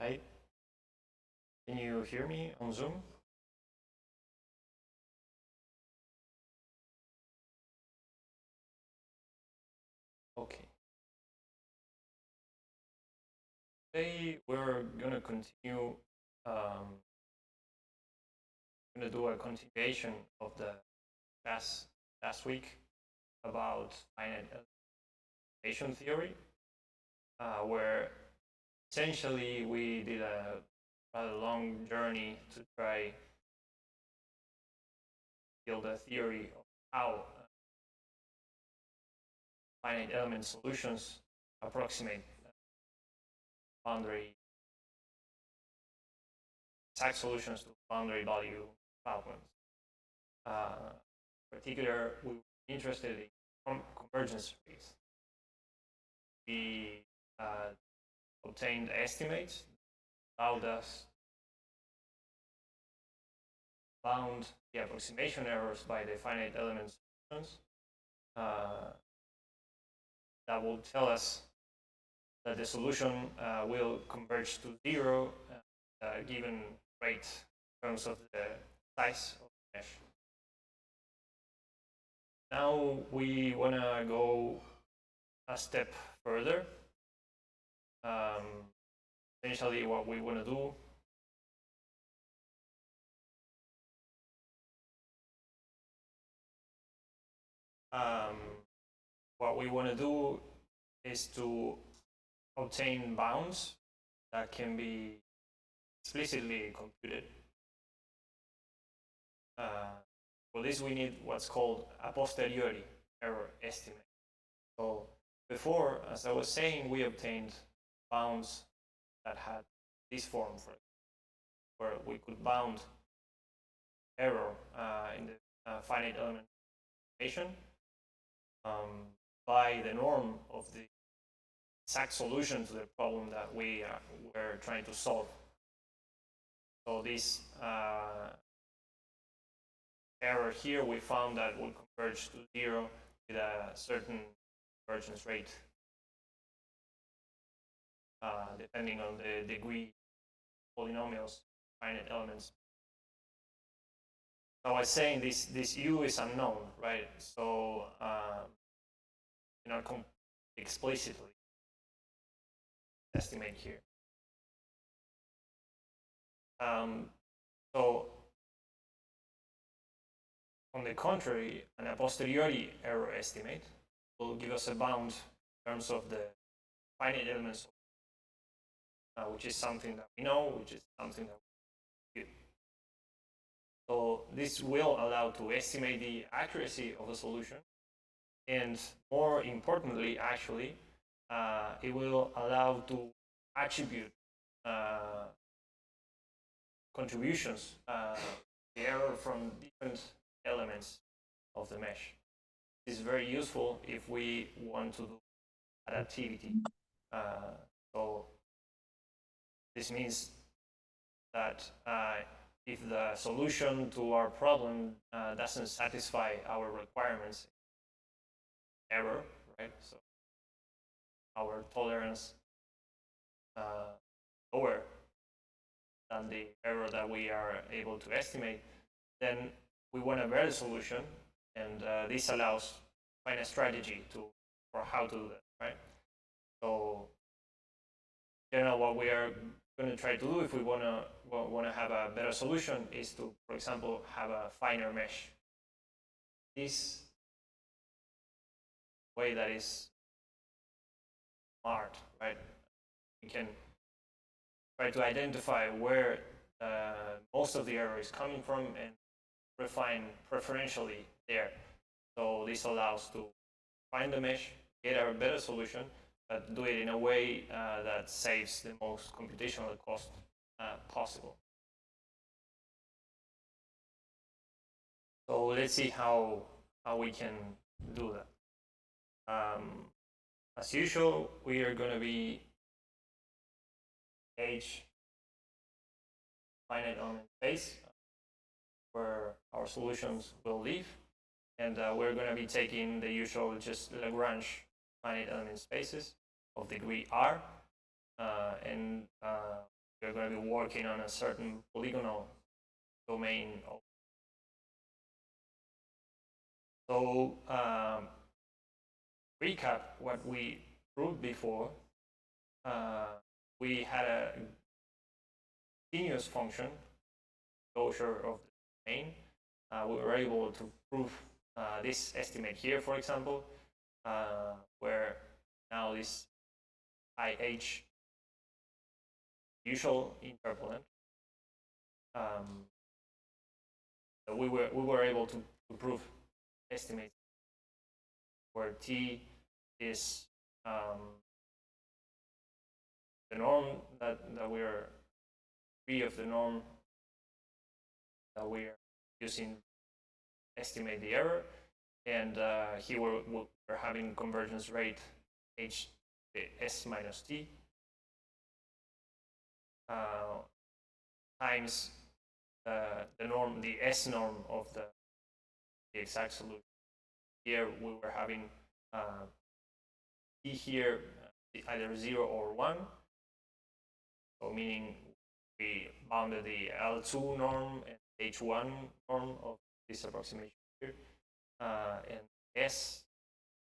Hi, can you hear me on Zoom? Okay. Today we're gonna continue, gonna do a continuation of the last week about finite element theory, where essentially we did a rather long journey to try build a theory of how finite element solutions approximate boundary exact solutions to boundary value problems. In particular, we were interested in convergence rates. We obtained estimates allowed us bound the approximation errors by the finite element solutions that will tell us that the solution will converge to zero given rate in terms of the size of the mesh. Now we want to go a step further. Essentially what we want to do is to obtain bounds that can be explicitly computed. For this we need what's called a posteriori error estimate. So before, as I was saying, we obtained bounds that had this form, where we could bound error in the finite element equation by the norm of the exact solution to the problem that we were trying to solve. So this error here, we found that would converge to zero with a certain convergence rate, depending on the degree polynomials, finite elements. So I was saying this u is unknown, right? So cannot explicitly estimate here. So on the contrary, an a posteriori error estimate will give us a bound in terms of the finite elements, which is something that we know, which is something that we do. So this will allow to estimate the accuracy of the solution, and more importantly, actually, it will allow to attribute contributions, the error from different elements of the mesh. This is very useful if we want to do adaptivity. So this means that if the solution to our problem doesn't satisfy our requirements, error, right? So our tolerance lower than the error that we are able to estimate, then we want a better solution, and this allows find a strategy for how to do that, right? So, in general, what we are going to try to do if we want to have a better solution is to, for example, have a finer mesh. This way that is smart, right? We can try to identify where most of the error is coming from and refine preferentially there. So this allows to find the mesh, get a better solution, but do it in a way that saves the most computational cost possible. So let's see how we can do that. As usual, we are going to be H finite element space where our solutions will live, and we're going to be taking the usual just Lagrange finite element spaces of degree r, and we're going to be working on a certain polygonal domain. So recap what we proved before. We had a continuous function, closure of the domain. We were able to prove this estimate here, for example, where now this IH usual interpolant. We were able to prove estimates where T is the norm that we are free of the norm that we are using to estimate the error, and here we're having convergence rate H S minus T times the norm, the S norm of the exact solution. Here we were having T here either 0 or 1, so meaning we bounded the L2 norm and H1 norm of this approximation here, and S,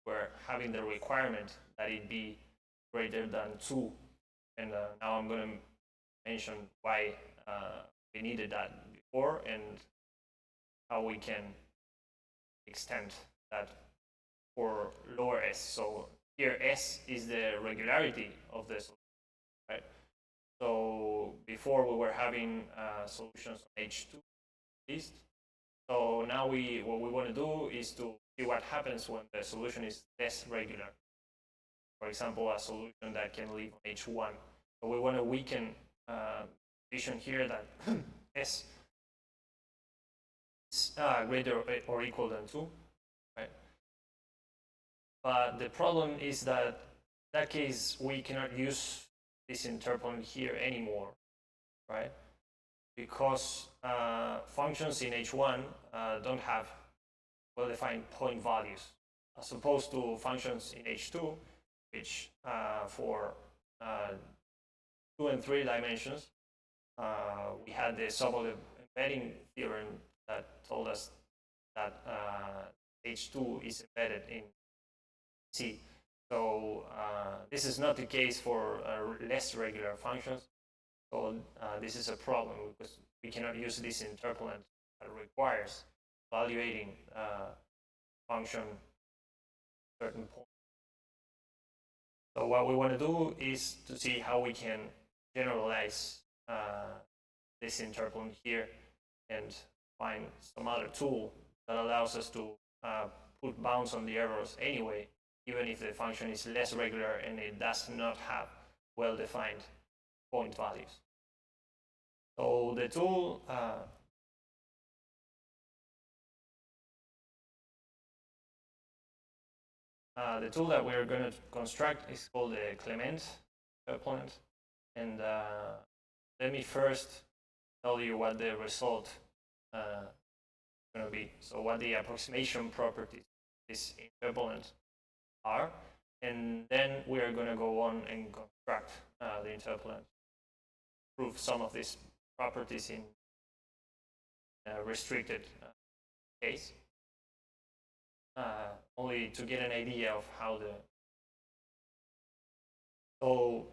we're having the requirement that it be greater than 2, and now I'm going to mention why we needed that before and how we can extend that for lower S. So here S is the regularity of the solution, right? So before we were having solutions on H2 at least. So now what we want to do is to see what happens when the solution is less regular. For example, a solution that can live on H1. So we want to weaken vision here that S is greater or equal than 2, right? But the problem is that in that case we cannot use this interpolant here anymore, right? Because functions in H1 don't have well-defined point values, as opposed to functions in H2, which for 2 and 3 dimensions, we had the Sobolev embedding theorem that told us that H2 is embedded in C. So this is not the case for less regular functions. So this is a problem because we cannot use this interpolant that requires evaluating function at certain point. So what we want to do is to see how we can generalize this interpolant here and find some other tool that allows us to put bounds on the errors anyway, even if the function is less regular and it does not have well-defined point values. So the tool that we're going to construct is called the Clement interpolant, and let me first tell you what the result is going to be. So what the approximation properties of this interpolant are, and then we are going to go on and construct the interpolant, prove some of these properties in a restricted case, only to get an idea of how the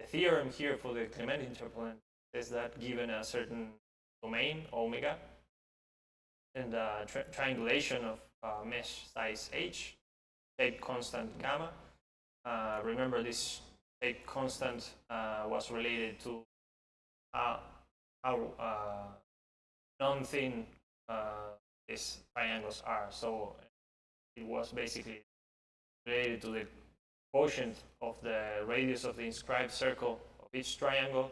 theorem here for the Clement interpolant is that given a certain domain omega and triangulation of mesh size h, shape constant gamma. Remember, this shape constant was related to how non-thin these triangles are. So it was basically related to the quotient of the radius of the inscribed circle of each triangle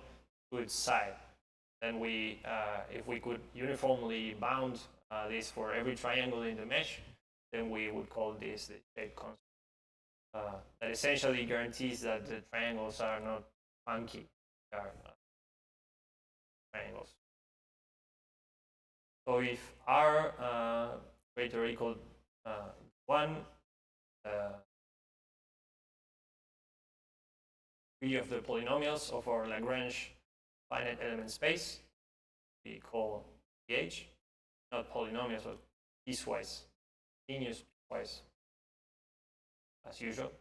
to its side. Then we, if we could uniformly bound this for every triangle in the mesh, then we would call this the shape constant. That essentially guarantees that the triangles are not funky, they are triangles. So if r greater or equal 1, degree of the polynomials of our Lagrange finite element space. We call pH, not polynomials, but piecewise, continuous piecewise, as usual.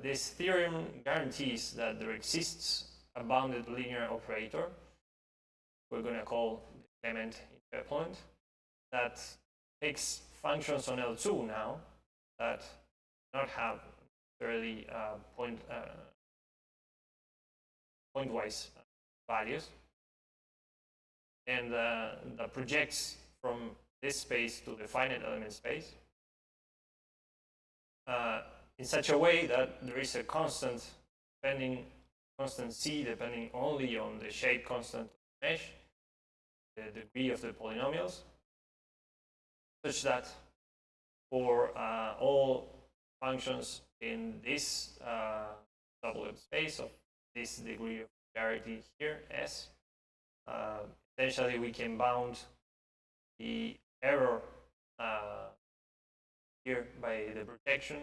This theorem guarantees that there exists a bounded linear operator, we're going to call the Clement interpolant, that takes functions on L2 now that do not have necessarily pointwise values, and that projects from this space to the finite element space in such a way that there is a constant C depending only on the shape constant of the mesh, the degree of the polynomials, such that for all functions in this subgroup space of this degree of clarity here, S, essentially we can bound the error here by the protection.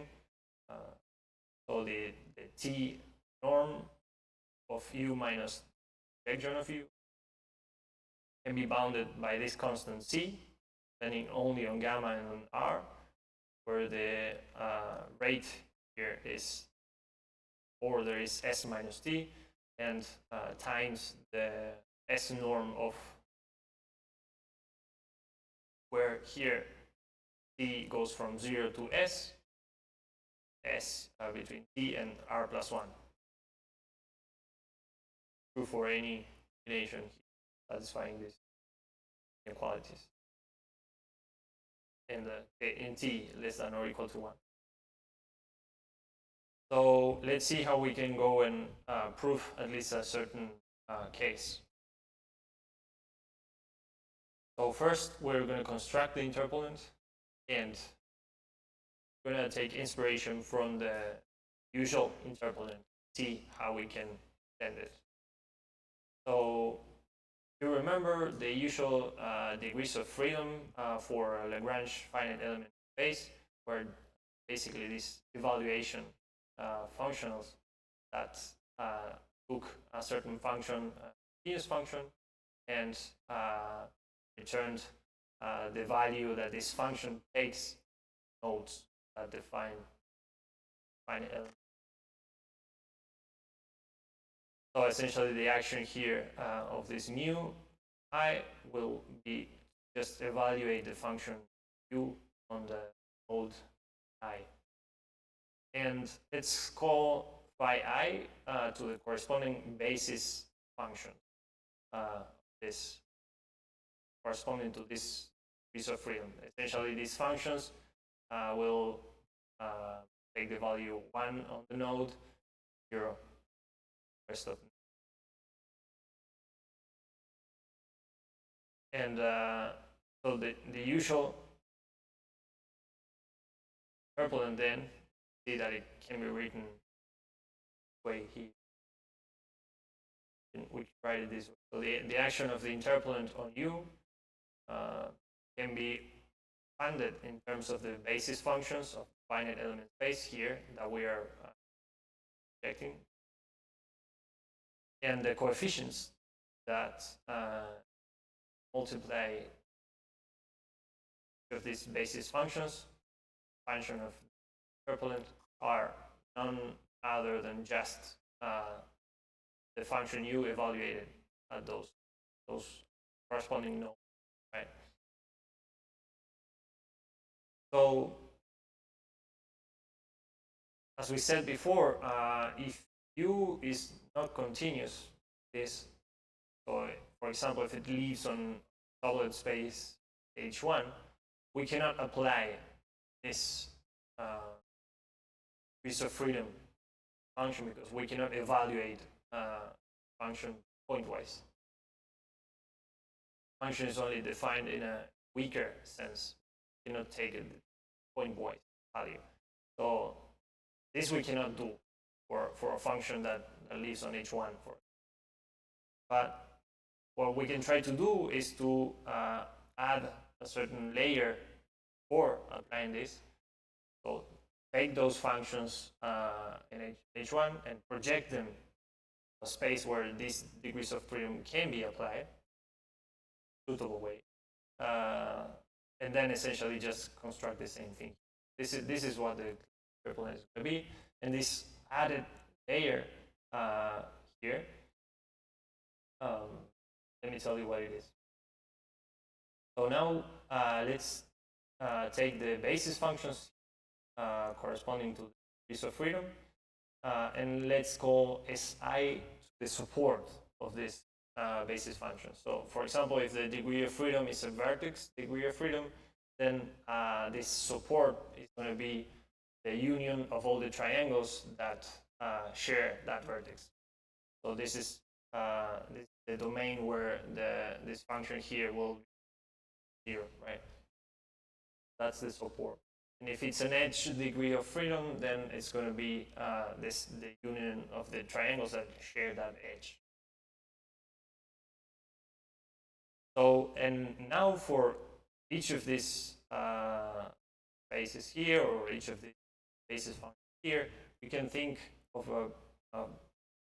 So the T norm of U minus projection of U can be bounded by this constant C, depending only on gamma and on R, where the rate here is, or there is S minus T, and times the S norm of, where here T goes from 0 to S between T and R plus 1. True for any combination satisfying these inequalities. And in T less than or equal to 1. So let's see how we can go and prove at least a certain case. So first we're going to construct the interpolant, and we're going to take inspiration from the usual interpolant, see how we can extend it. So you remember the usual degrees of freedom for a Lagrange finite element space, where basically this evaluation functionals that took a certain function, continuous function, and returned the value that this function takes nodes that define finite element. So essentially the action here of this mu I will be just evaluate the function u on the node I. And let's call phi I to the corresponding basis function, this corresponding to this piece of freedom. Essentially these functions will take the value 1 on the node, 0 rest of them. And so the usual interpolant then, see that it can be written the way we write it this way. So the action of the interpolant on U can be expanded in terms of the basis functions of finite element space here that we are checking, and the coefficients that multiply of these basis functions, function of interpolant, are none other than just the function u evaluated at those corresponding nodes, right? So as we said before, if u is not continuous, this, so for example, if it lives on doublet space H1, we cannot apply this piece of freedom function because we cannot evaluate function pointwise. Function is only defined in a weaker sense. You cannot take it pointwise value. So this we cannot do for a function that lives on H1. But what we can try to do is to add a certain layer for applying this. So take those functions in H1 and project them a space where these degrees of freedom can be applied suitable way, and then essentially just construct the same thing. This is what the turbulence is going to be, and this added layer here. Let me tell you what it is. So now let's take the basis functions corresponding to the degrees of freedom, and let's call SI the support of this basis function. So for example, if the degree of freedom is a vertex degree of freedom, then this support is going to be the union of all the triangles that share that vertex. So this is the domain where this function here will be 0, right? That's the support. And if it's an edge degree of freedom, then it's going to be the union of the triangles that share that edge. So, and now for each of these bases here, or each of the basis functions here, we can think of a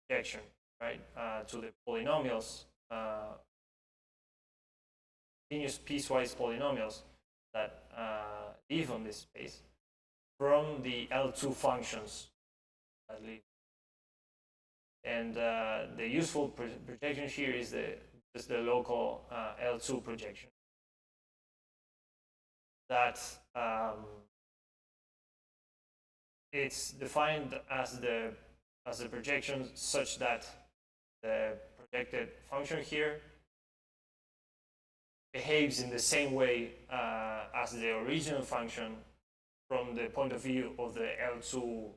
projection, right, to the polynomials, continuous piecewise polynomials that live on this space from the L2 functions that live. And the useful projection here is just the local L2 projection. That it's defined as the projection such that the projected function here behaves in the same way as the original function from the point of view of the L2,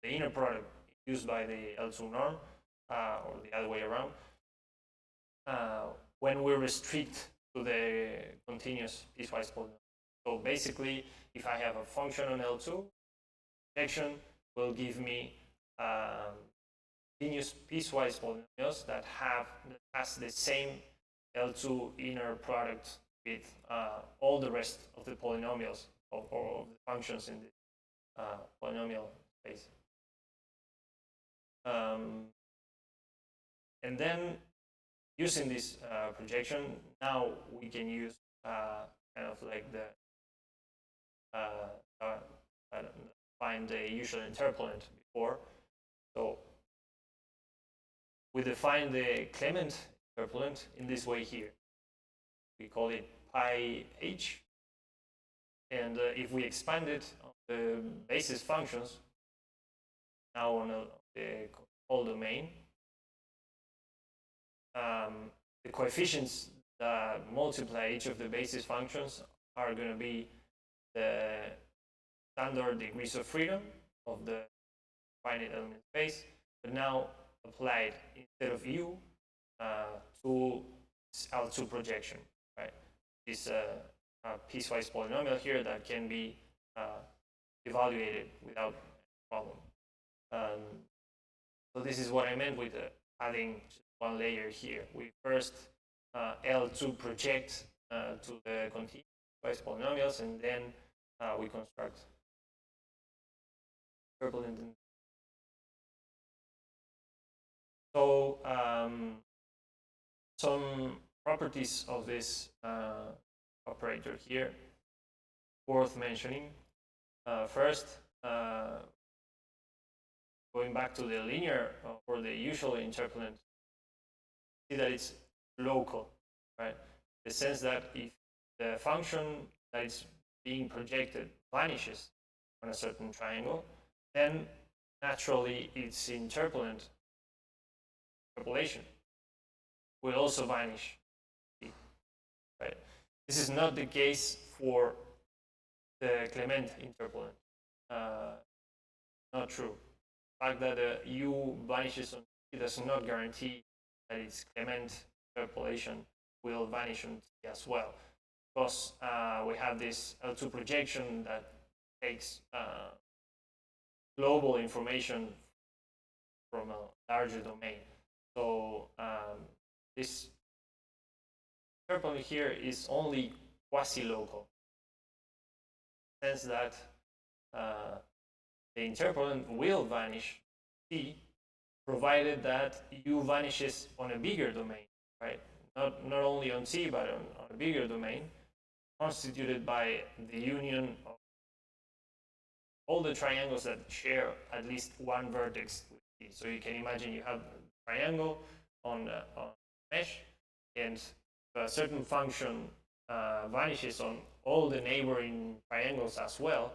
the inner product used by the L2 norm, or the other way around, when we restrict to the continuous piecewise polynomial. So basically, if I have a function on L2, projection will give me continuous piecewise polynomials that has the same L2 inner product with all the rest of the polynomials or the functions in the polynomial space. And then using this projection, now we can use kind of like the find the usual interpolant before. So we define the Clement interpolant in this way here. We call it pi h, and if we expand it on the basis functions, now on the whole domain, the coefficients that multiply each of the basis functions are going to be the standard degrees of freedom of the finite element space, but now applied instead of u to L2 projection, right? This a piecewise polynomial here that can be evaluated without problem. So this is what I meant with adding one layer here. We first L2 project to the continuous piecewise polynomials, and then we construct turbulent. So some properties of this operator here worth mentioning. First, going back to the linear or the usual interpolant, see that it's local, right? The sense that if the function that is being projected vanishes on a certain triangle, then naturally its interpolant interpolation will also vanish, right? This is not the case for the Clement interpolant. Not true. The fact that U vanishes on T does not guarantee that its Clement interpolation will vanish on T as well, because we have this L2 projection that takes global information from a larger domain. So this interpolant here is only quasi-local. sense that the interpolant will vanish T, provided that U vanishes on a bigger domain, right? Not only on T, but on a bigger domain, constituted by the union of all the triangles that share at least one vertex with T. So you can imagine you have a triangle on a mesh, and a certain function vanishes on all the neighboring triangles as well,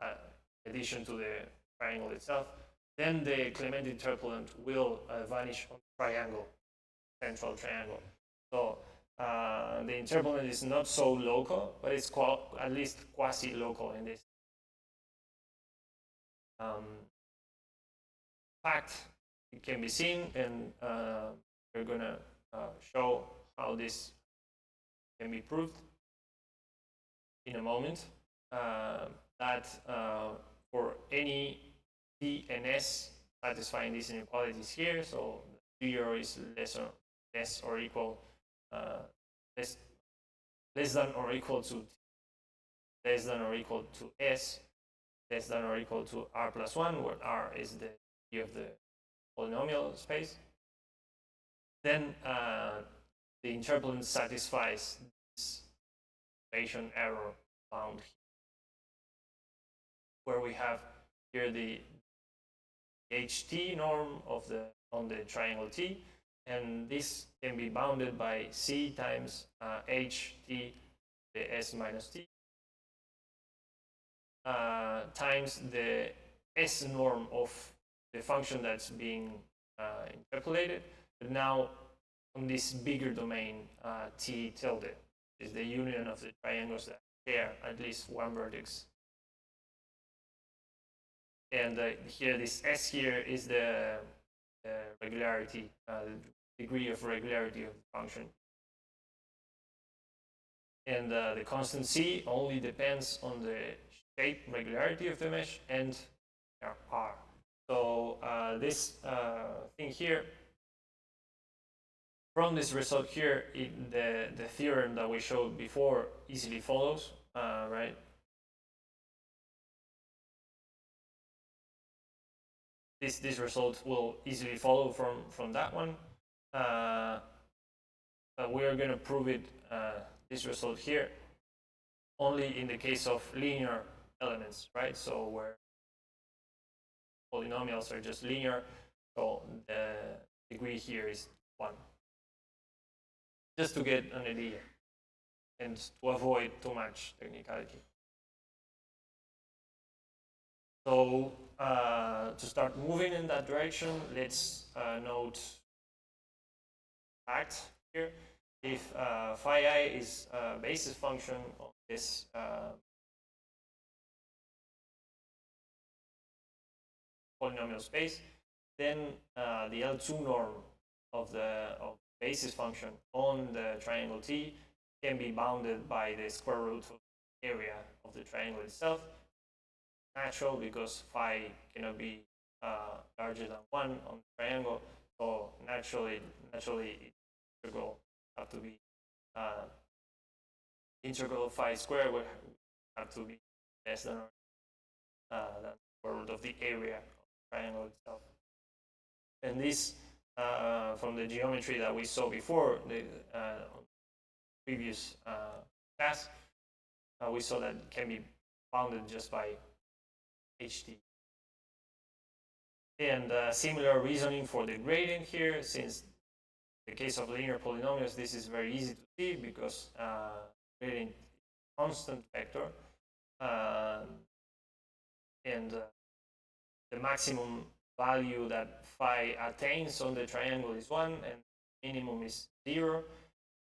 in addition to the triangle itself, then the Clement interpolant will vanish on the triangle, central triangle. So the interpolant is not so local, but it's at least quasi-local in this fact. It can be seen, and we're gonna show how this can be proved in a moment. That for any T and S satisfying these inequalities here, so the posterior is less or equal less than or equal to T, less than or equal to S, less than or equal to R plus 1, where R is the key of the polynomial space, then the interpolant satisfies this equation error bound here, where we have here the HT norm of on the triangle T, and this can be bounded by C times HT, the S minus T, times the S norm of the function that's being interpolated, but now on this bigger domain T tilde is the union of the triangles that share at least one vertex. And here, this S here is the regularity, the degree of regularity of the function. And the constant C only depends on the shape regularity of the mesh and R. So this thing here, from this result here, the theorem that we showed before easily follows, right? This result will easily follow from that one. We are going to prove it, this result here, only in the case of linear elements, right? So where polynomials are just linear, so the degree here is 1. Just to get an idea and to avoid too much technicality. So to start moving in that direction, let's note fact here. If phi I is a basis function of this polynomial space, then the L2 norm of the basis function on the triangle T can be bounded by the square root of the area of the triangle itself. Natural, because phi cannot be larger than 1 on the triangle, so naturally integral have to be integral of phi squared would have to be less than the square root of the area of the triangle itself. And this, from the geometry that we saw before, the previous class, we saw that it can be bounded just by HT. And similar reasoning for the gradient here, since in the case of linear polynomials, this is very easy to see because gradient is a constant vector, and the maximum value that phi attains on the triangle is 1 and minimum is 0.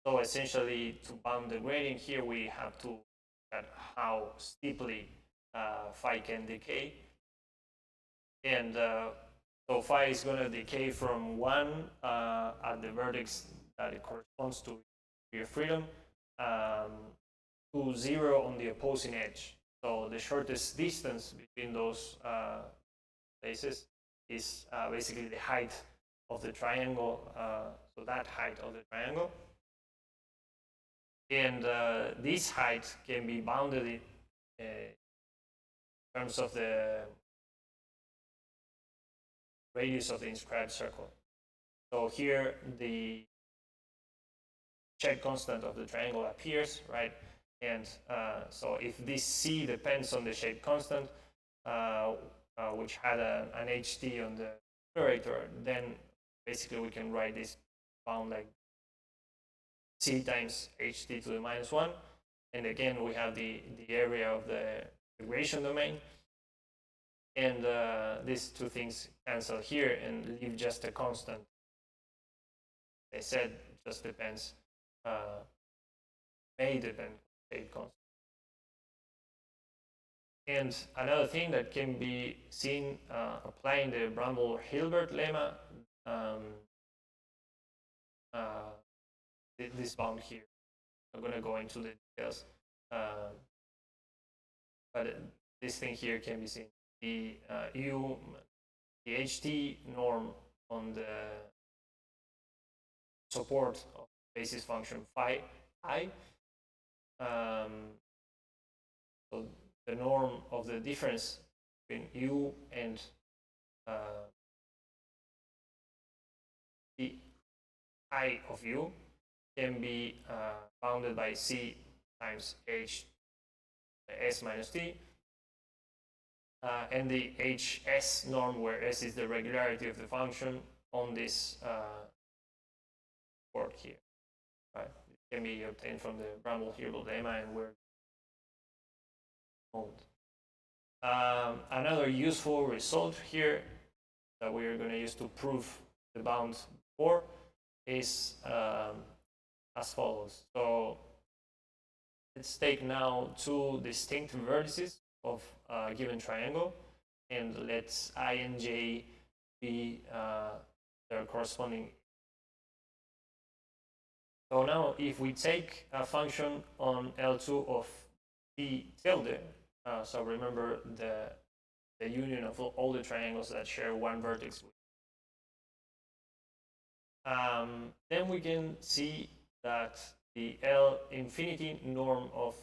So essentially, to bound the gradient here, we have to look at how steeply phi can decay. And so phi is going to decay from 1 at the vertex that it corresponds to your freedom to 0 on the opposing edge. So the shortest distance between those places is basically the height of the triangle, so that height of the triangle. And this height can be bounded in terms of the radius of the inscribed circle. So here the shade constant of the triangle appears, right? And so if this C depends on the shade constant, which had an HT on the numerator, then basically we can write this bound like C times HT to the minus 1. And again, we have the area of the integration domain. And these two things cancel here and leave just a constant. They said just depends, may depend on shade constant. And another thing that can be seen applying the Bramble-Hilbert lemma, this bound here. I'm going to go into the details, but this thing here can be seen. The the HT norm on the support of basis function phi I. So the norm of the difference between U and the I of U can be bounded by C times H S minus T, and the HS norm, where S is the regularity of the function on this board here. Right? It can be obtained from the Bramble-Hilbert lemma, and we're another useful result here that we are going to use to prove the bound before is as follows. So let's take now two distinct vertices of a given triangle, and let's I and j be their corresponding. So now if we take a function on L2 of P tilde, so remember the union of all the triangles that share one vertex. Then we can see that the L infinity norm of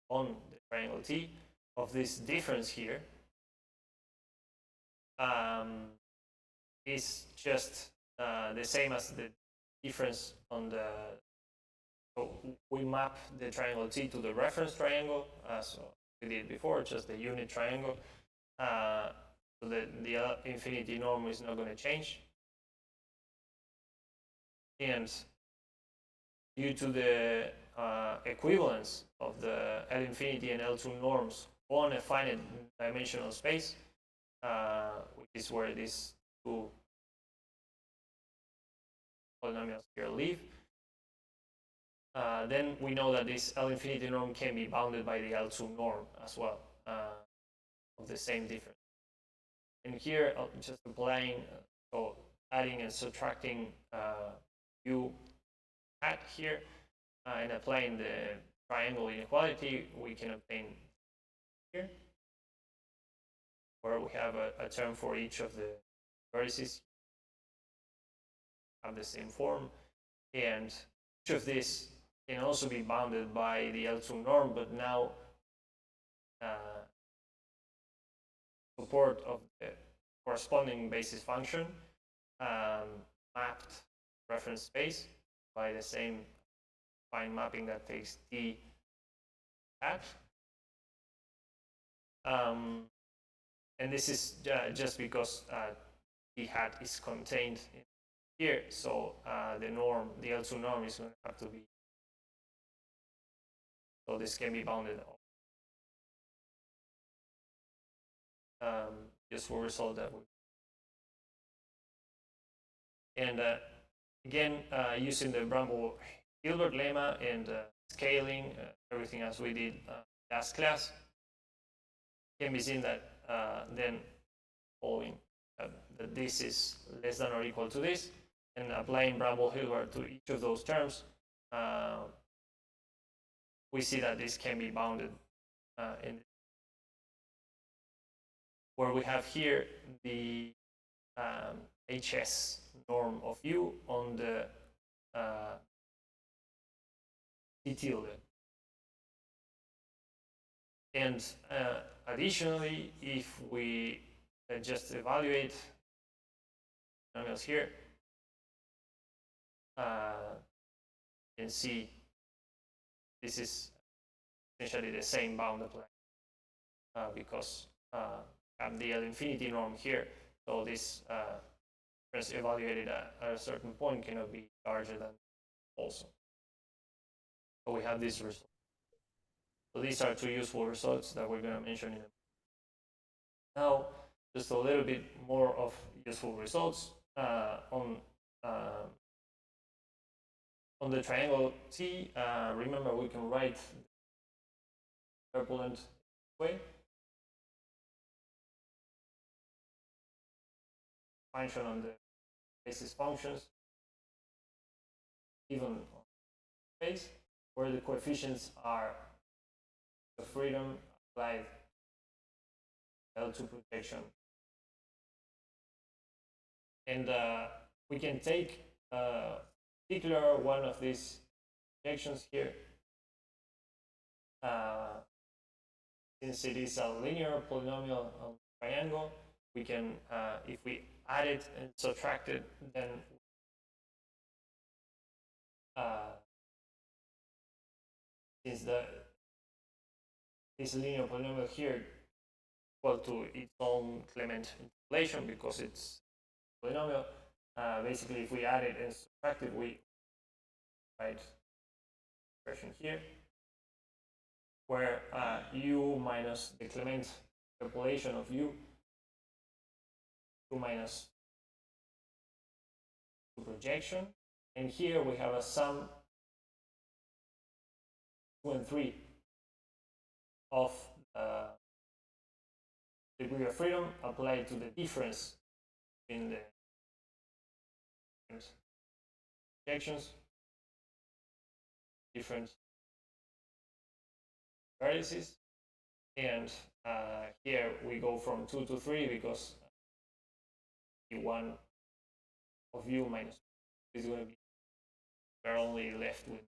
on the triangle T of this difference here is just the same as the difference on the. So we map the triangle T to the reference triangle, so we did before, just the unit triangle. So the L infinity norm is not going to change. And due to the equivalence of the L infinity and L2 norms on a finite dimensional space, which is where these two polynomials here live, then we know that this L infinity norm can be bounded by the L2 norm as well, of the same difference. And here, just applying, so adding and subtracting U hat here, and applying the triangle inequality, we can obtain here, where we have a term for each of the vertices have the same form, and each of these can also be bounded by the L2 norm, but now support of the corresponding basis function mapped reference space by the same fine mapping that takes T hat. And this is just because T hat is contained in here, so the norm, the L2 norm, is going to have to be. So this can be bounded. Just will result that way. And again, using the Bramble-Hilbert lemma and scaling everything as we did last class, can be seen that then following that this is less than or equal to this, and applying Bramble-Hilbert to each of those terms, we see that this can be bounded in where we have here the HS norm of U on the C tilde. And additionally, if we just evaluate polynomials here, you can see this is essentially the same bound applied because I have the L infinity norm here. So this difference evaluated at a certain point cannot be larger than also. So we have this result. So these are two useful results that we're going to mention in a minute. Now, just a little bit more of useful results on the triangle T. Remember, we can write turbulent way. Function on the basis functions, even on space, where the coefficients are the freedom applied L2 projection. And we can take a particular one of these projections here. Since it is a linear polynomial triangle, we can, if we add it and subtract it, then since this linear polynomial here equal to its own Clement interpolation because it's polynomial, basically if we add it and subtract it, we write expression here where u minus the Clement interpolation of u minus projection, and here we have a sum 2 and 3 of degree of freedom applied to the difference in the projections, different vertices, and here we go from 2 to 3 because one of u minus is going to be, we're only left with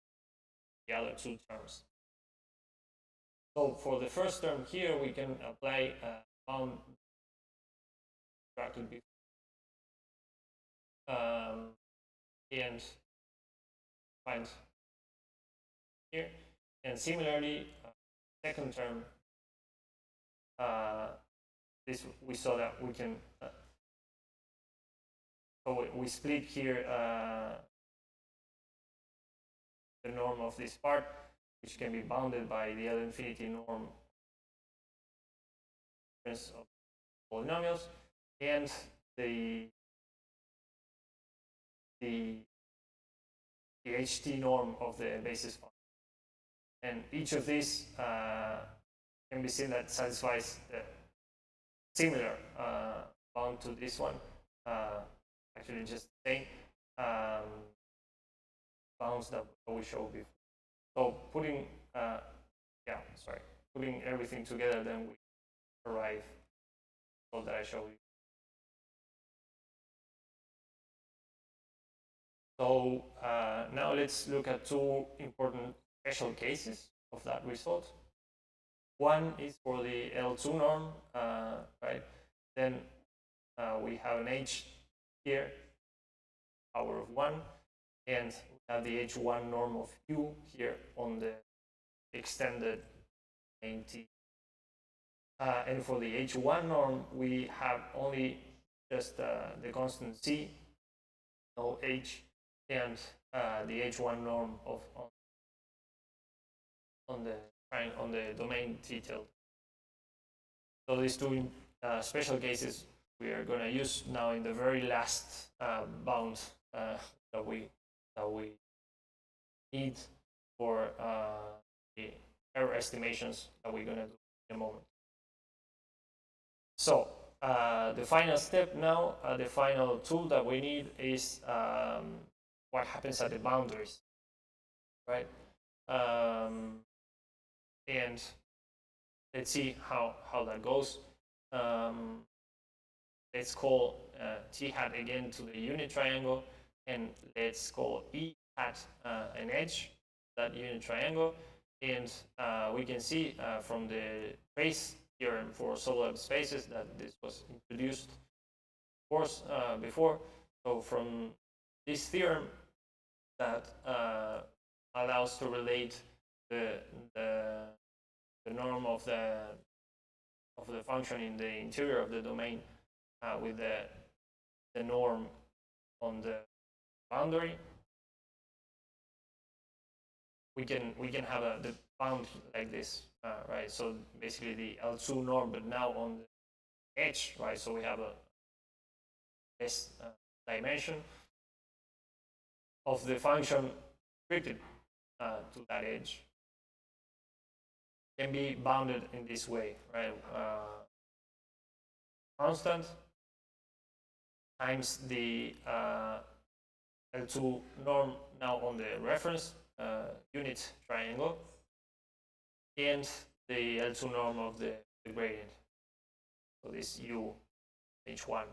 the other two terms. So for the first term here, we can apply bound and find here. And similarly, second term, this we saw that we can. So we split here the norm of this part, which can be bounded by the L infinity norm of polynomials, and the HT norm of the basis function. And each of these can be seen that satisfies the similar bound to this one. Actually, just the same bounds that we showed before. So putting putting everything together, then we arrive so that I showed you. So now let's look at two important special cases of that result. One is for the L2 norm, right? Then we have an H here, power of 1, and we have the H1 norm of U here on the extended main T. And for the H1 norm, we have only just the constant C, no H, and the H1 norm of on the domain T tilde. So these two special cases we are going to use now in the very last bound that we need for the error estimations that we're going to do in a moment. So the final step now, the final tool that we need is what happens at the boundaries, right? And let's see how that goes. Let's call T hat again to the unit triangle, and let's call E hat an edge. that unit triangle, and we can see from the trace theorem for solid spaces that this was introduced, of course, before. So from this theorem that allows to relate the norm of the function in the interior of the domain with the norm on the boundary, we can have the bound like this, right? So basically the L2 norm, but now on the edge, right? So we have this dimension of the function restricted to that edge can be bounded in this way, right? Constant times the L2 norm now on the reference unit triangle, and the L2 norm of the gradient. So this U H1.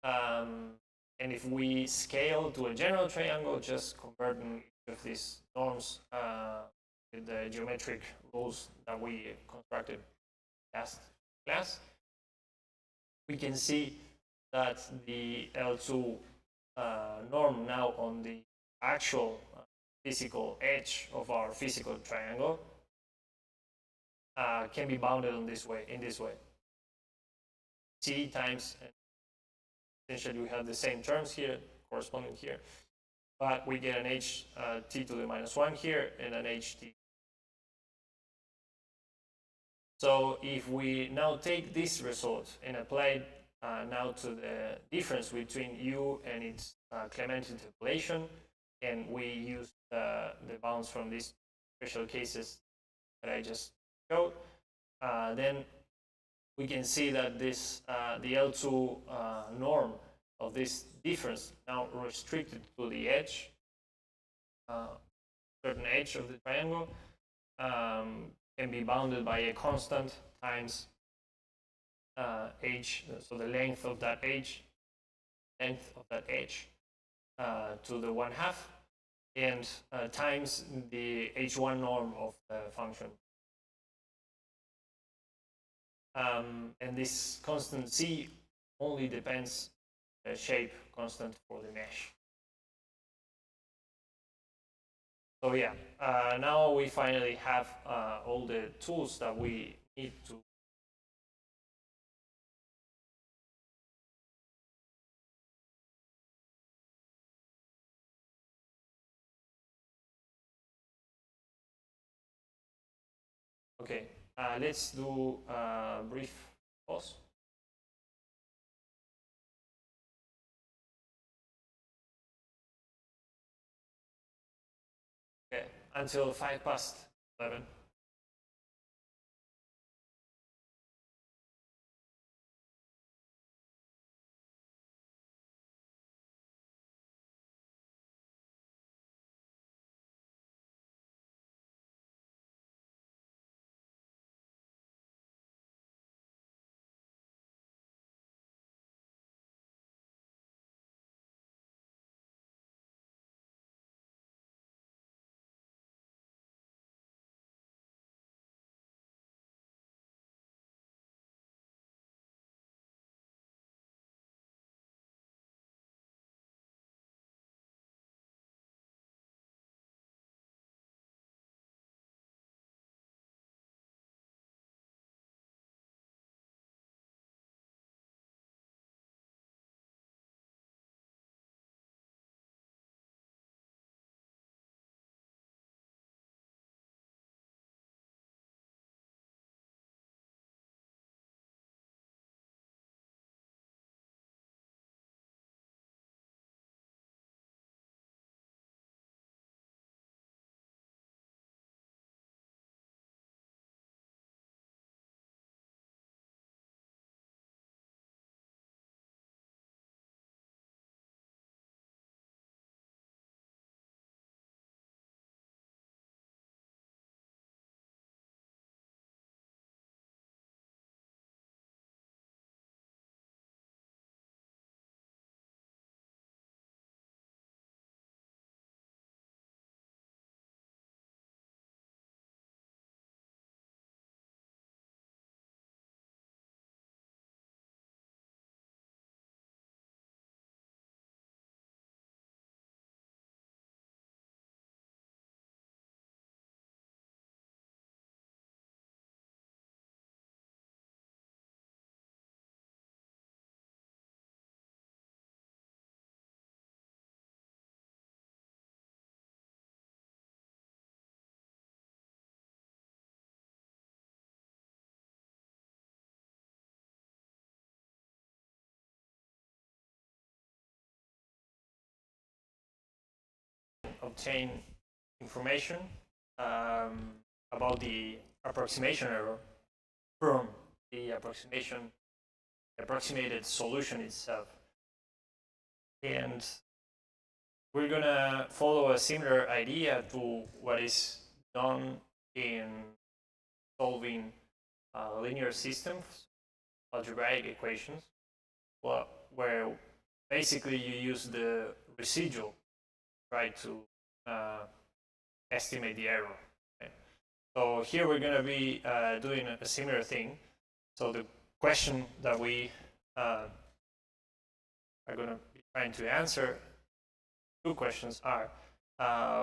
And if we scale to a general triangle, just converting each of these norms with the geometric rules that we constructed last class, we can see that the L2 norm now on the actual physical edge of our physical triangle can be bounded in this way. T times, essentially we have the same terms here corresponding here, but we get an h t to the minus 1 here and an ht. So if we now take this result and apply it now to the difference between u and its Clement interpolation, and we use the bounds from these special cases that I just showed, then we can see that this the L2 norm of this difference now restricted to the edge, certain edge of the triangle, can be bounded by a constant times h, so the length of that edge, to the 1/2, and times the h1 norm of the function. And this constant c only depends the shape constant for the mesh. So yeah, now we finally have all the tools that we need to okay, let's do a brief pause. Okay, until 11:05. obtain information about the approximation error from the approximated solution itself. And we're gonna follow a similar idea to what is done in solving linear systems, algebraic equations, where basically you use the residual, try to estimate the error. Okay? So here we're going to be doing a similar thing. So the question that we are going to be trying to answer, two questions are,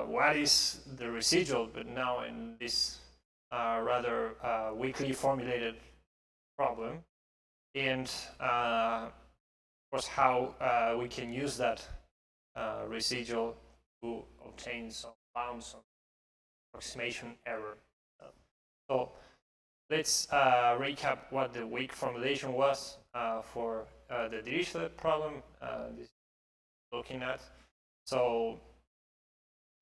what is the residual, but now in this rather weakly formulated problem, and of course how we can use that residual to obtain some bounds on approximation error. So let's recap what the weak formulation was for the Dirichlet problem this is looking at. So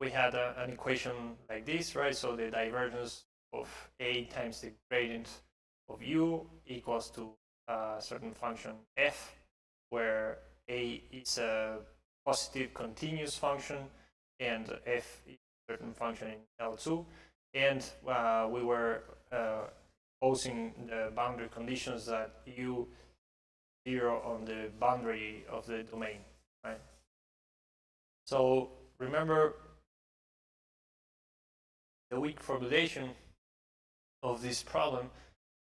we had an equation like this, right? So the divergence of A times the gradient of U equals to a certain function f, where A is a positive continuous function and f is a certain function in L2. And we were posing the boundary conditions that U 0 on the boundary of the domain, right? So remember, the weak formulation of this problem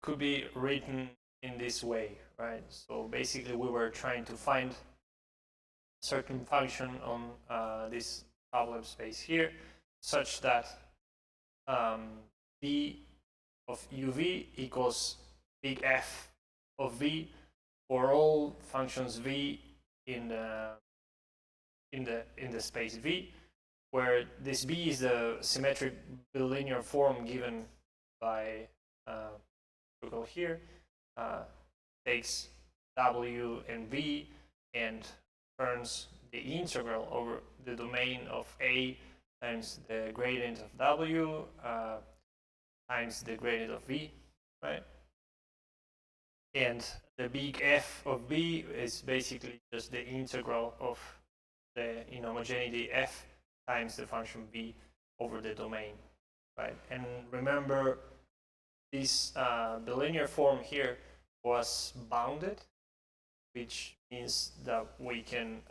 could be written in this way, right? So basically we were trying to find a certain function on this problem space here, such that v of uv equals big F of v for all functions v in the space v, where this b is the symmetric bilinear form given by Reula here, takes w and v and turns the integral over the domain of a times the gradient of w times the gradient of v, right? And the big F of b is basically just the integral of the inhomogeneity f times the function b over the domain, right? And remember, this bilinear form here was bounded, which means that we can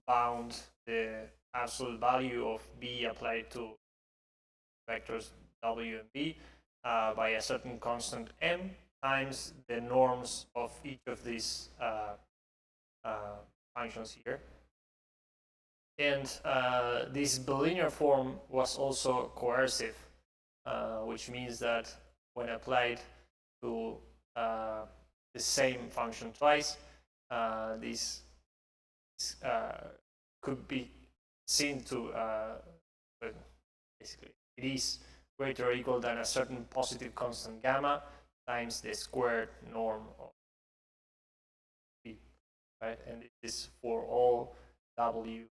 bound the absolute value of b applied to vectors w and b by a certain constant m times the norms of each of these functions here. And this bilinear form was also coercive, which means that when applied to the same function twice, this could be seen to basically it is greater or equal than a certain positive constant gamma times the squared norm of b, right? And this is for all w.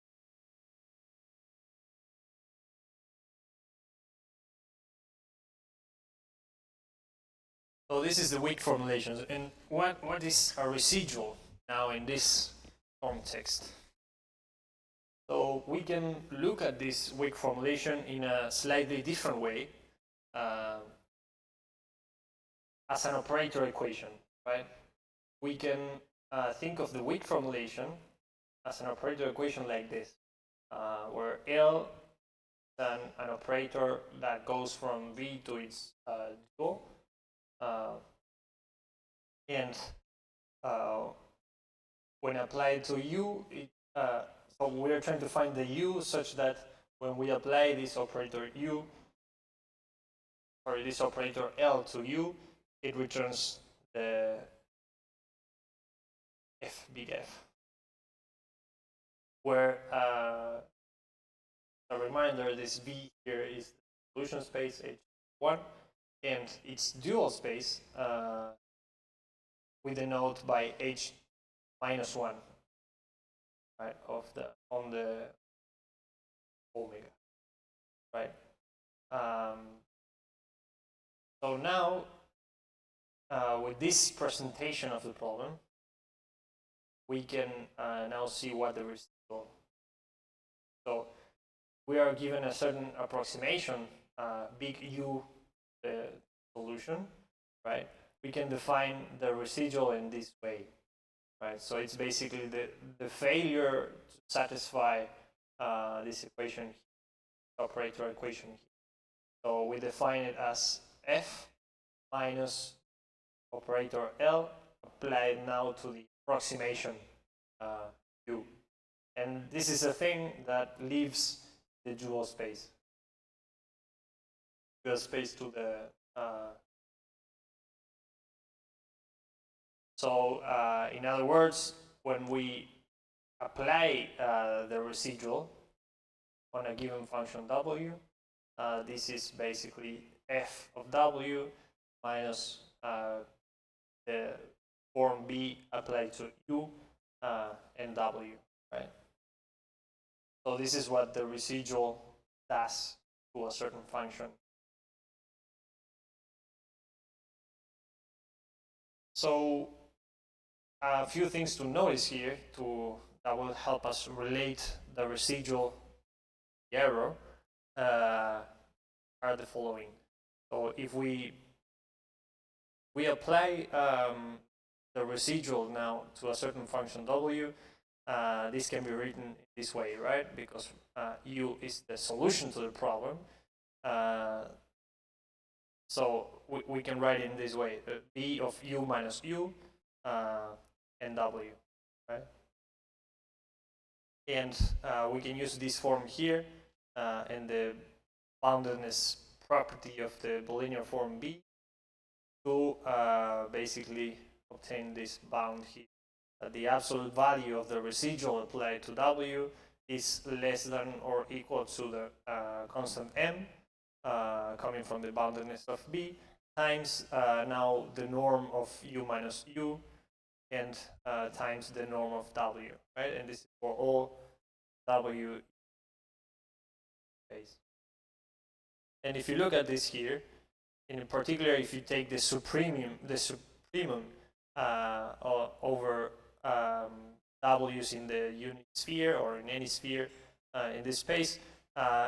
So this is the weak formulation. And what is a residual now in this context? So we can look at this weak formulation in a slightly different way, as an operator equation, right? We can think of the weak formulation as an operator equation like this, where L is an operator that goes from V to its dual, and when applied to U, so we are trying to find the U such that when we apply this operator U, or this operator L to U, it returns the F, big F. Where, a reminder, this V here is the solution space H1, and its dual space we denote by H minus 1, right, on the omega, right? So now, with this presentation of the problem, we can now see what the residual. So we are given a certain approximation, big U, the solution, right? We can define the residual in this way, right? So it's basically the failure to satisfy this equation, operator equation. So we define it as F minus operator L applied now to the approximation U. And this is a thing that leaves the dual space. Dual space to the in other words, when we apply the residual on a given function W, this is basically F of W minus the form B applied to U and W, right? So this is what the residual does to a certain function. So a few things to notice here that will help us relate the residual error are the following. So if we apply the residual now to a certain function W, this can be written this way, right? Because U is the solution to the problem. So we can write it in this way, B of U minus U and W, right? And we can use this form here and the boundedness property of the bilinear form B to basically obtain this bound here. The absolute value of the residual applied to W is less than or equal to the constant M coming from the boundedness of B times now the norm of U minus U and times the norm of W, right? And this is for all W space. And if you look at this here, in particular, if you take the supremum over W's in the unit sphere or in any sphere in this space,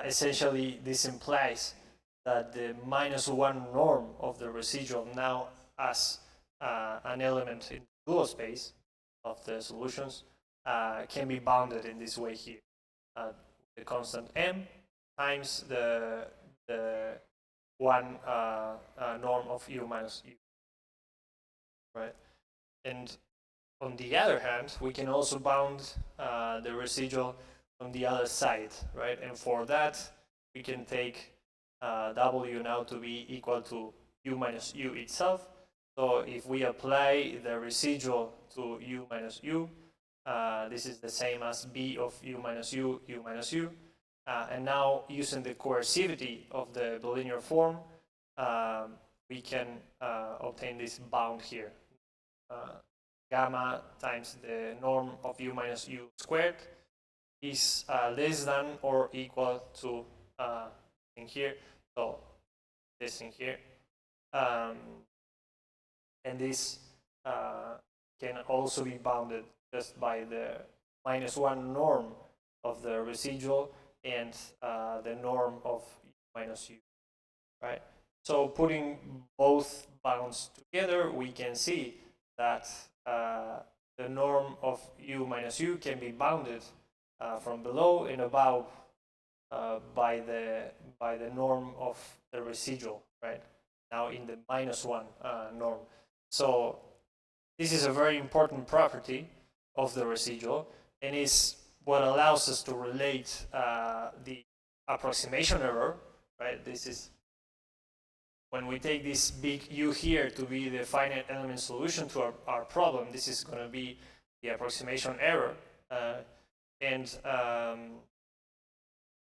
essentially this implies that the -1 norm of the residual now as an element in the dual space of the solutions can be bounded in this way here. The constant M times the one norm of U minus U, right? And on the other hand, we can also bound the residual on the other side, right? And for that, we can take W now to be equal to U minus U itself. So if we apply the residual to U minus U, this is the same as B of U minus U, U minus U. And now, using the coercivity of the bilinear form, we can obtain this bound here. Gamma times the norm of U minus U squared is less than or equal to in here. So this in here. And this can also be bounded just by the -1 norm of the residual and the norm of U minus U, right? So putting both bounds together, we can see that the norm of U minus U can be bounded from below and above by the norm of the residual, right? Now in the -1 norm. So this is a very important property of the residual and is what allows us to relate the approximation error, right? This is when we take this big U here to be the finite element solution to our problem. This is going to be the approximation error. And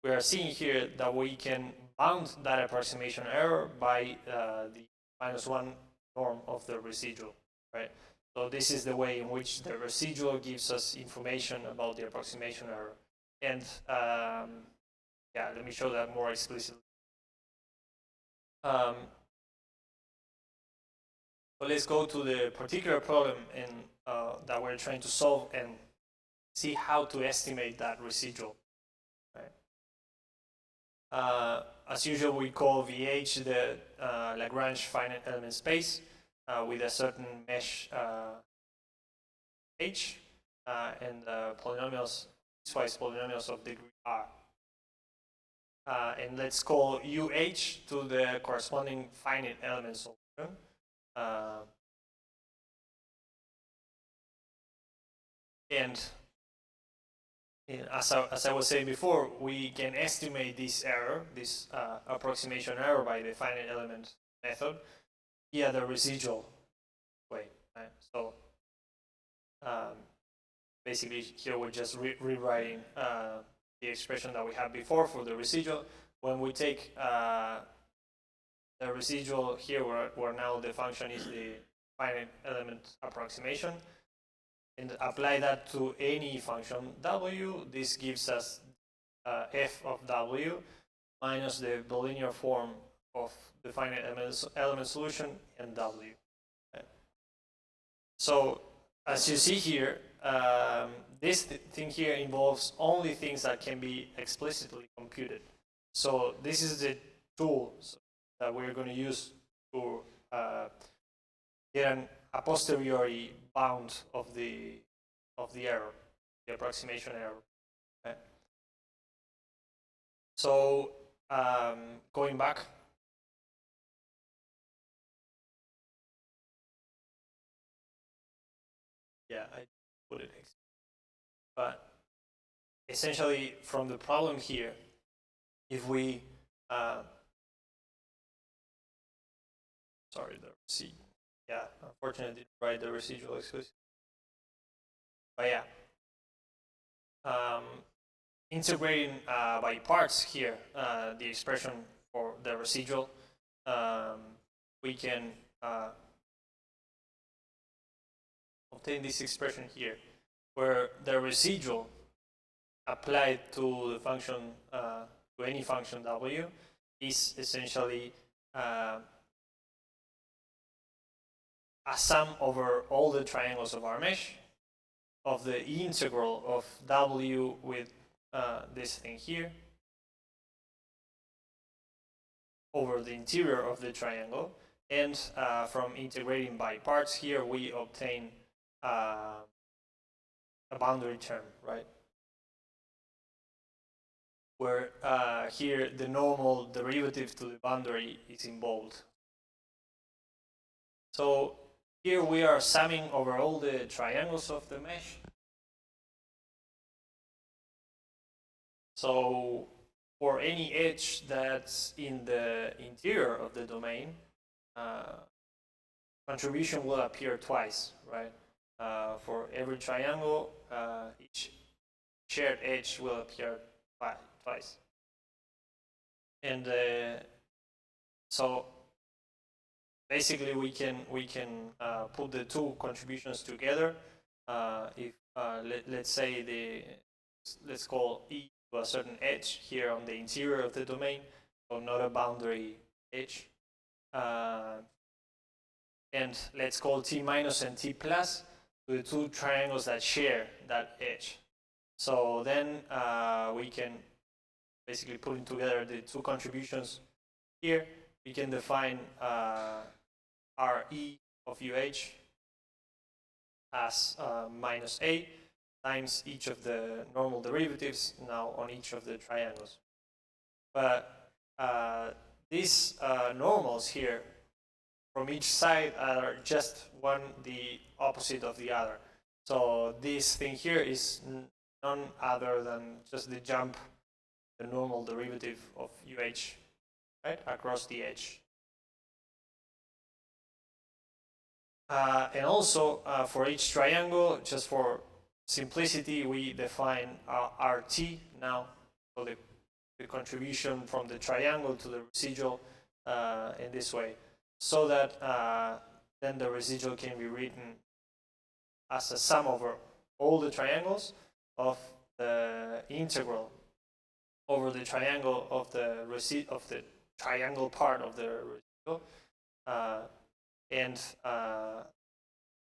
we are seeing here that we can bound that approximation error by the -1 norm of the residual, right? So this is the way in which the residual gives us information about the approximation error. And yeah, let me show that more explicitly. So let's go to the particular problem that we're trying to solve and see how to estimate that residual. Right? As usual, we call VH the Lagrange finite element space with a certain mesh H and polynomials, piecewise polynomials of degree R. And let's call UH to the corresponding finite element solution. And as I was saying before, we can estimate this error, this approximation error by the finite element method via the residual way. Right? So basically here we're just rewriting the expression that we had before for the residual. When we take the residual here, where now the function is the finite element approximation, and apply that to any function w, this gives us f of w minus the bilinear form of the finite element solution and w. Okay. So as you see here, this thing here involves only things that can be explicitly computed. So this is the tool that we're going to use to get a posteriori bound of the error, the approximation error. Okay. So going back, yeah, I put it. But essentially, from the problem here, if we sorry, the C. Yeah, unfortunately, I didn't write the residual explicitly. But yeah, integrating by parts here, the expression for the residual, we can obtain this expression here, where the residual applied to the function, to any function w, is essentially a sum over all the triangles of our mesh of the integral of w with this thing here over the interior of the triangle, and from integrating by parts here we obtain a boundary term, right? Where here the normal derivative to the boundary is involved. So here we are summing over all the triangles of the mesh. So for any edge that's in the interior of the domain, contribution will appear twice, right? For every triangle, each shared edge will appear twice. And so basically we can put the two contributions together. If let's say let's call E to a certain edge here on the interior of the domain, so not a boundary edge. And let's call T minus and T plus to the two triangles that share that edge. So then we can basically putting together the two contributions here, we can define RE of UH as minus A times each of the normal derivatives now on each of the triangles. But these normals here from each side are just one the opposite of the other. So this thing here is none other than just the jump, the normal derivative of UH, right, across the edge. And also for each triangle, just for simplicity, we define RT now, so the contribution from the triangle to the residual in this way, so that then the residual can be written as a sum over all the triangles of the integral over the triangle of the triangle part of the residual, and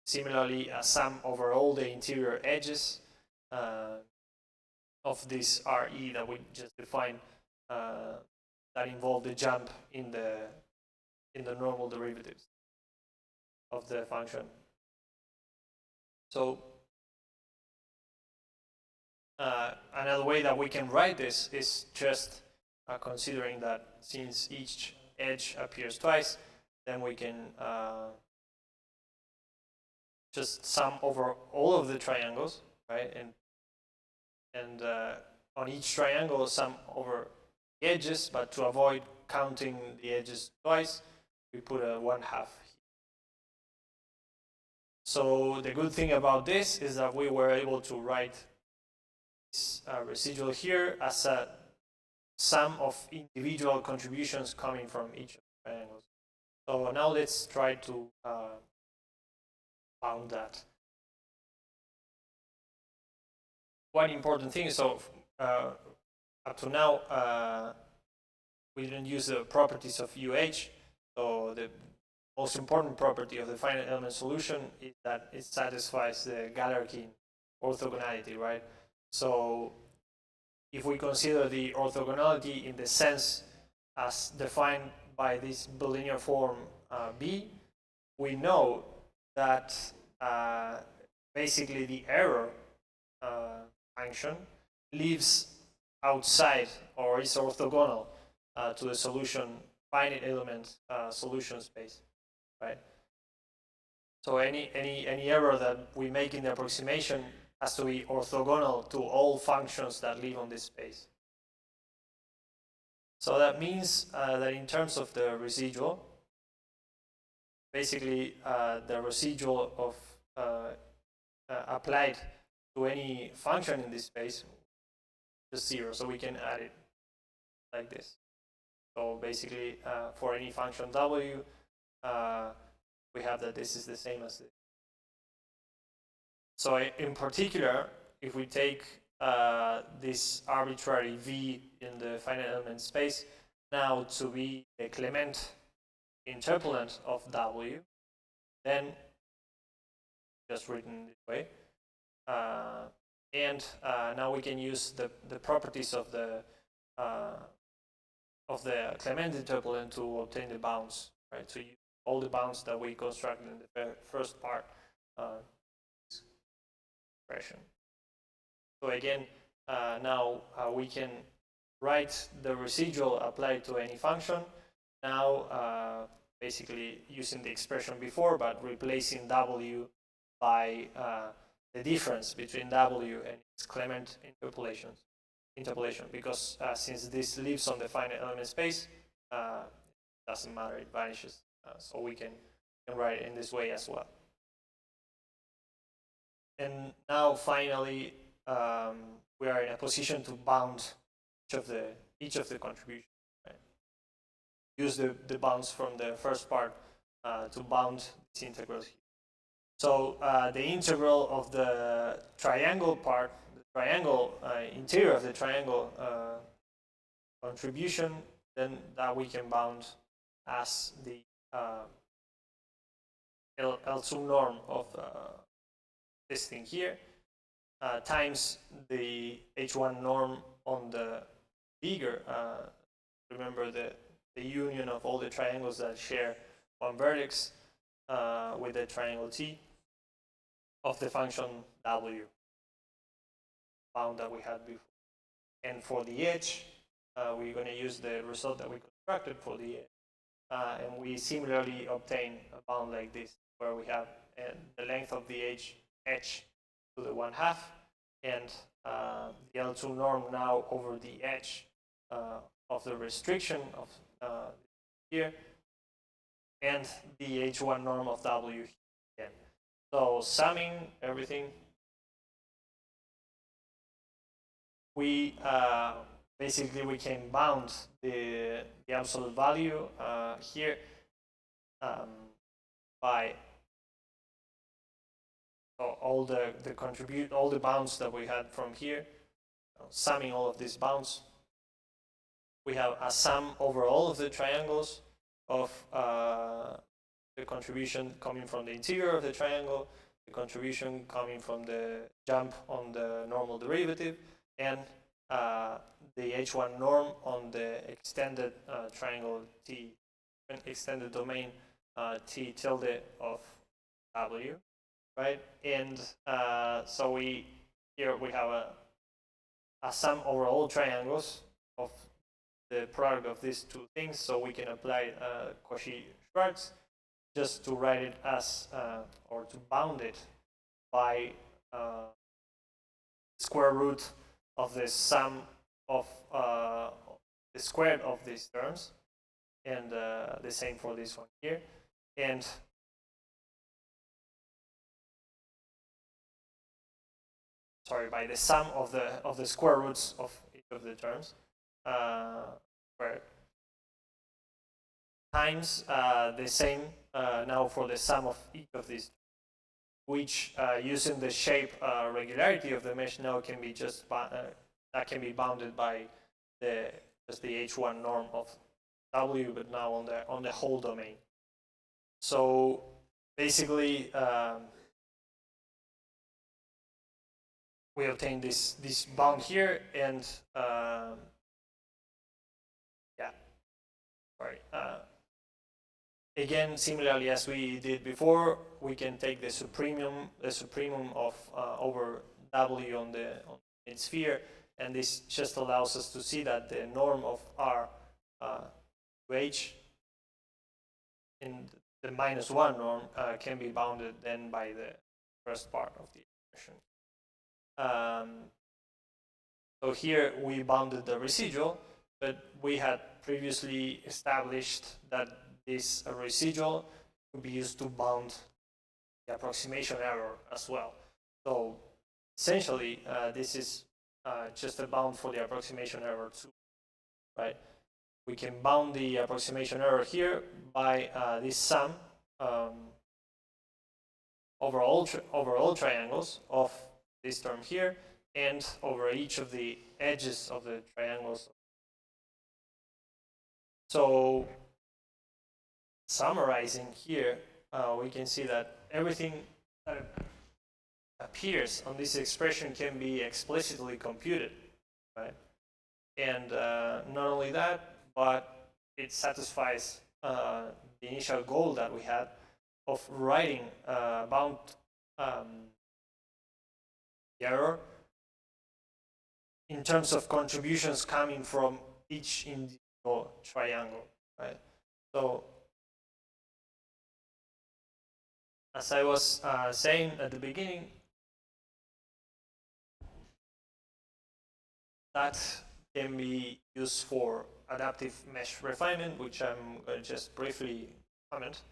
similarly a sum over all the interior edges of this RE that we just defined, that involve the jump in the normal derivatives of the function. So another way that we can write this is just considering that since each edge appears twice, then we can just sum over all of the triangles, right? And on each triangle, sum over the edges, but to avoid counting the edges twice, we put a 1/2. So the good thing about this is that we were able to write this residual here as a sum of individual contributions coming from each of the triangles. So now let's try to bound that. One important thing is, so up to now, we didn't use the properties of UH. So the most important property of the finite element solution is that it satisfies the Galerkin orthogonality, right? So if we consider the orthogonality in the sense as defined by this bilinear form B, we know that basically the error function lives outside or is orthogonal to the solution finite element solution space, right? So any error that we make in the approximation has to be orthogonal to all functions that live on this space. So that means that in terms of the residual, basically the residual of applied to any function in this space is 0. So we can add it like this. So basically for any function w, we have that this is the same as this. So in particular, if we take this arbitrary v in the finite element space now to be the Clement interpolant of w, then just written this way, and now we can use the properties of the Clement interpolant to obtain the bounds, right? So all the bounds that we constructed in the first part expression. So again, now we can write the residual applied to any function. Now, basically using the expression before, but replacing w by the difference between w and its Clement interpolation, because since this lives on the finite element space, it doesn't matter, it vanishes. So we can write it in this way as well. And now finally, we are in a position to bound each of the contributions. Right? Use the bounds from the first part to bound these integrals here. So the integral of the triangle part, the triangle interior of the triangle contribution, then that we can bound as the L2 norm of this thing here times the H1 norm on the bigger. Remember the union of all the triangles that share one vertex with the triangle T of the function W bound that we had before. And for the edge, we're going to use the result that we constructed for the edge. And we similarly obtain a bound like this, where we have the length of the edge to the 1/2, and the L2 norm now over the edge of the restriction of here, and the H1 norm of W again. So summing everything, we basically we can bound the absolute value here by all the bounds that we had from here, summing all of these bounds we have a sum over all of the triangles of the contribution coming from the interior of the triangle, the contribution coming from the jump on the normal derivative, and the H1 norm on the extended triangle T, extended domain T tilde of W, right? And so here we have a sum over all triangles of the product of these two things, so we can apply Cauchy-Schwarz just to write it as, or to bound it by square root of the sum of the squared of these terms, and the same for this one here, and sorry, by the sum of the square roots of each of the terms, times the same now for the sum of each of these, which using the shape regularity of the mesh now can be just that can be bounded by just the H1 norm of W, but now on the whole domain. So basically, we obtain this bound here, and yeah, sorry. Again, similarly as we did before, we can take the supremum of over W on the sphere, and this just allows us to see that the norm of R to H in the -1 norm can be bounded then by the first part of the expression. So here we bounded the residual, but we had previously established that this residual could be used to bound the approximation error as well. So essentially, this is just a bound for the approximation error too, right? We can bound the approximation error here by this sum over all triangles of this term here, and over each of the edges of the triangles. So summarizing here, we can see that everything that appears on this expression can be explicitly computed, right? And not only that, but it satisfies the initial goal that we had of writing bound the error in terms of contributions coming from each individual triangle, right? So as I was saying at the beginning, that can be used for adaptive mesh refinement, which I'm going to just briefly comment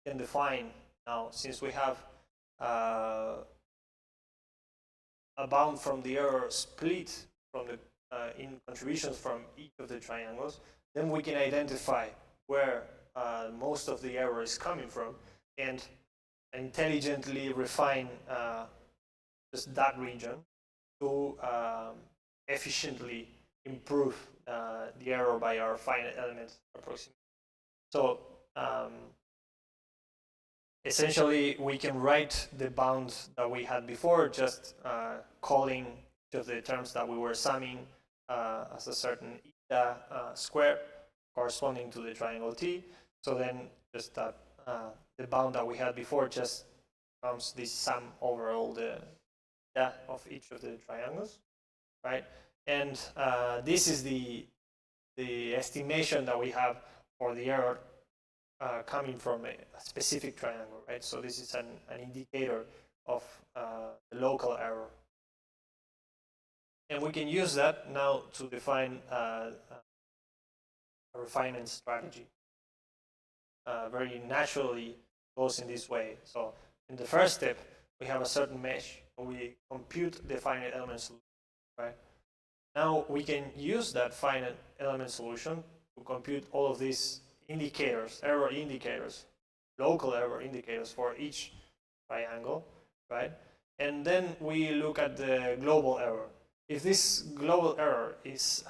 and define now, since we have a bound from the error split from the in contributions from each of the triangles, then we can identify where most of the error is coming from and intelligently refine just that region to efficiently improve the error by our finite element approximation. So essentially, we can write the bound that we had before, just calling each of the terms that we were summing as a certain eta square corresponding to the triangle T. So then just that the bound that we had before just becomes this sum over all the eta of each of the triangles, right? And this is the estimation that we have for the error coming from a specific triangle, right? So this is an indicator of the local error. And we can use that now to define a refinement strategy. Very naturally goes in this way. So in the first step, we have a certain mesh, and we compute the finite element solution, right? Now we can use that finite element solution to compute all of these indicators, error indicators, local error indicators for each triangle, right? And then we look at the global error. if this global error is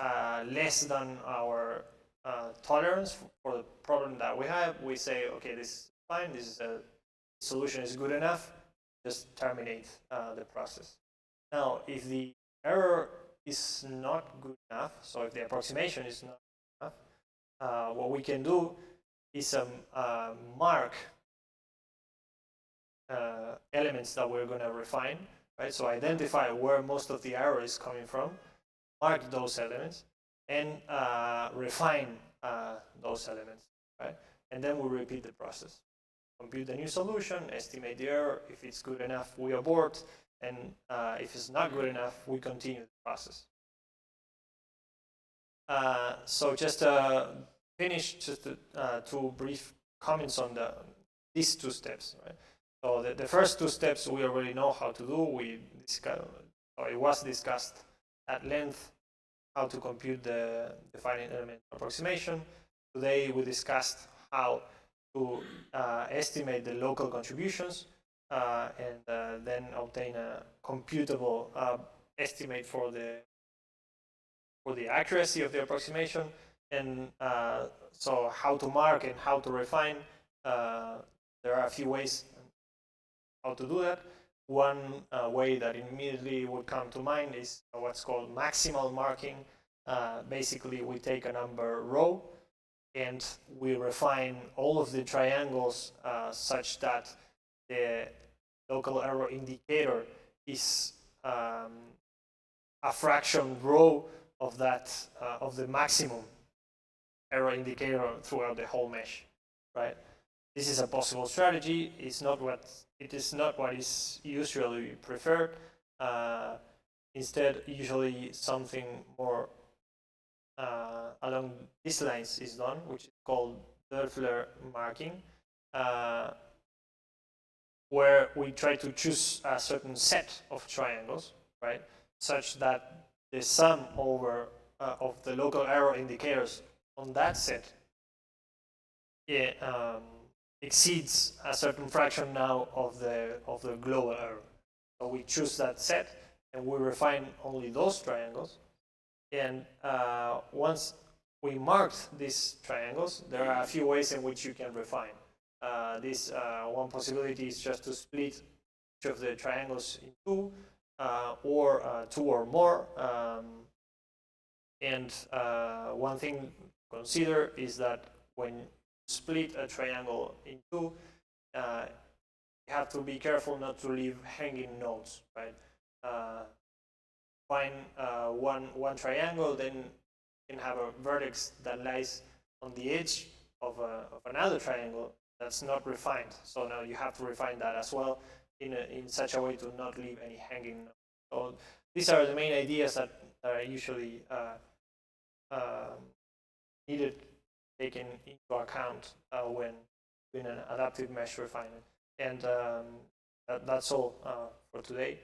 less than our tolerance for the problem that we have, we say, okay, this is fine, this is solution is good enough, just terminate the process. Now, if the error is not good enough, so if the approximation is not enough, what we can do is mark elements that we're going to refine, right? So identify where most of the error is coming from, mark those elements, and refine those elements, right? And then we repeat the process. Compute the new solution, estimate the error. If it's good enough, we abort, and if it's not good enough, we continue the process. So just finish just two brief comments on these two steps, right? So the first two steps we already know how to do. It was discussed at length how to compute the finite element approximation. Today we discussed how to estimate the local contributions and then obtain a computable estimate for the accuracy of the approximation, and so how to mark and how to refine. There are a few ways how to do that. One way that immediately would come to mind is what's called maximal marking. Basically, we take a number rho and we refine all of the triangles such that the local error indicator is a fraction rho of that of the maximum error indicator throughout the whole mesh, right? This is a possible strategy. It is not what is usually preferred. Instead, usually something more along these lines is done, which is called Dörfler marking, where we try to choose a certain set of triangles, right, such that the sum over of the local error indicators on that set exceeds a certain fraction now of the global error. So we choose that set and we refine only those triangles. And once we marked these triangles, there are a few ways in which you can refine. One possibility is just to split each of the triangles in two, or two or more. And one thing to consider is that when you split a triangle in two, you have to be careful not to leave hanging nodes, right? Find one triangle, then you can have a vertex that lies on the edge of another triangle that's not refined. So now you have to refine that as well in such a way to not leave any hanging nodes. So these are the main ideas that are usually needed, taken into account when doing an adaptive mesh refinement. And that's all for today.